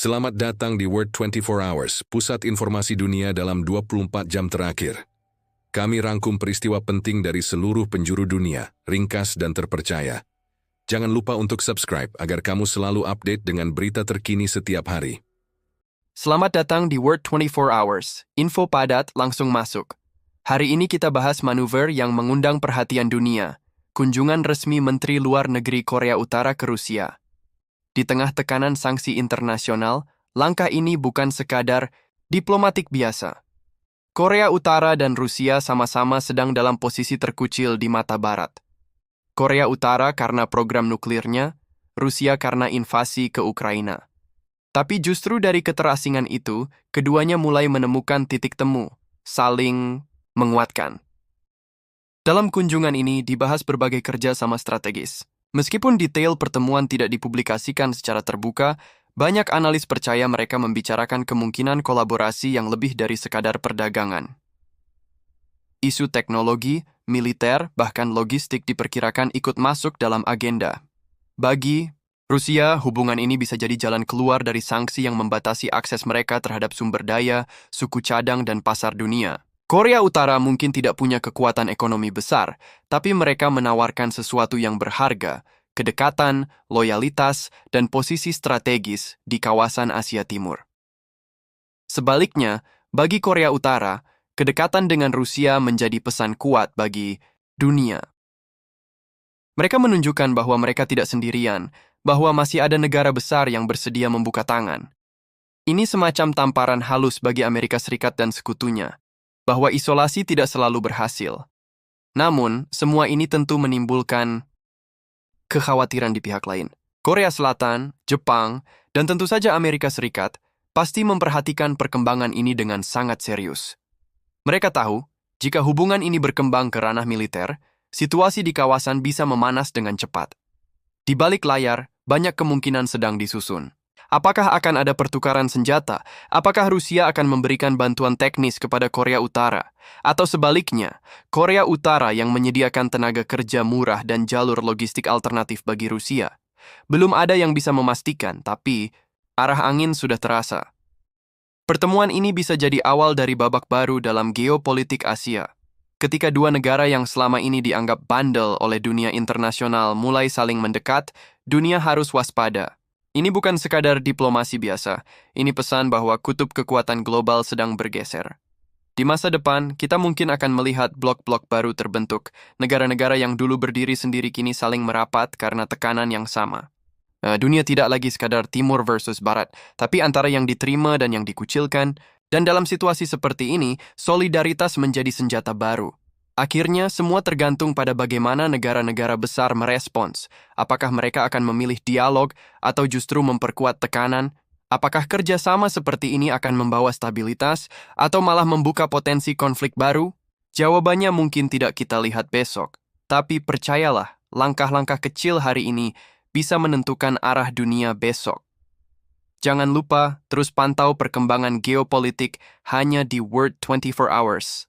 Selamat datang di World 24 Hours, pusat informasi dunia dalam 24 jam terakhir. Kami rangkum peristiwa penting dari seluruh penjuru dunia, ringkas dan terpercaya. Jangan lupa untuk subscribe agar kamu selalu update dengan berita terkini setiap hari. Selamat datang di World 24 Hours, info padat langsung masuk. Hari ini kita bahas manuver yang mengundang perhatian dunia, kunjungan resmi Menteri Luar Negeri Korea Utara ke Rusia. Di tengah tekanan sanksi internasional, langkah ini bukan sekadar diplomatik biasa. Korea Utara dan Rusia sama-sama sedang dalam posisi terkucil di mata Barat. Korea Utara karena program nuklirnya, Rusia karena invasi ke Ukraina. Tapi justru dari keterasingan itu, keduanya mulai menemukan titik temu, saling menguatkan. Dalam kunjungan ini dibahas berbagai kerja sama strategis. Meskipun detail pertemuan tidak dipublikasikan secara terbuka, banyak analis percaya mereka membicarakan kemungkinan kolaborasi yang lebih dari sekadar perdagangan. Isu teknologi, militer, bahkan logistik diperkirakan ikut masuk dalam agenda. Bagi Rusia, hubungan ini bisa jadi jalan keluar dari sanksi yang membatasi akses mereka terhadap sumber daya, suku cadang, dan pasar dunia. Korea Utara mungkin tidak punya kekuatan ekonomi besar, tapi mereka menawarkan sesuatu yang berharga, kedekatan, loyalitas, dan posisi strategis di kawasan Asia Timur. Sebaliknya, bagi Korea Utara, kedekatan dengan Rusia menjadi pesan kuat bagi dunia. Mereka menunjukkan bahwa mereka tidak sendirian, bahwa masih ada negara besar yang bersedia membuka tangan. Ini semacam tamparan halus bagi Amerika Serikat dan sekutunya, bahwa isolasi tidak selalu berhasil. Namun, semua ini tentu menimbulkan kekhawatiran di pihak lain. Korea Selatan, Jepang, dan tentu saja Amerika Serikat pasti memperhatikan perkembangan ini dengan sangat serius. Mereka tahu, jika hubungan ini berkembang ke ranah militer, situasi di kawasan bisa memanas dengan cepat. Di balik layar, banyak kemungkinan sedang disusun. Apakah akan ada pertukaran senjata? Apakah Rusia akan memberikan bantuan teknis kepada Korea Utara? Atau sebaliknya, Korea Utara yang menyediakan tenaga kerja murah dan jalur logistik alternatif bagi Rusia? Belum ada yang bisa memastikan, tapi arah angin sudah terasa. Pertemuan ini bisa jadi awal dari babak baru dalam geopolitik Asia. Ketika dua negara yang selama ini dianggap bandel oleh dunia internasional mulai saling mendekat, dunia harus waspada. Ini bukan sekadar diplomasi biasa, ini pesan bahwa kutub kekuatan global sedang bergeser. Di masa depan, kita mungkin akan melihat blok-blok baru terbentuk, negara-negara yang dulu berdiri sendiri kini saling merapat karena tekanan yang sama. Dunia tidak lagi sekadar Timur versus Barat, tapi antara yang diterima dan yang dikucilkan, dan dalam situasi seperti ini, solidaritas menjadi senjata baru. Akhirnya, semua tergantung pada bagaimana negara-negara besar merespons. Apakah mereka akan memilih dialog atau justru memperkuat tekanan? Apakah kerjasama seperti ini akan membawa stabilitas atau malah membuka potensi konflik baru? Jawabannya mungkin tidak kita lihat besok. Tapi percayalah, langkah-langkah kecil hari ini bisa menentukan arah dunia besok. Jangan lupa terus pantau perkembangan geopolitik hanya di World 24 Hours.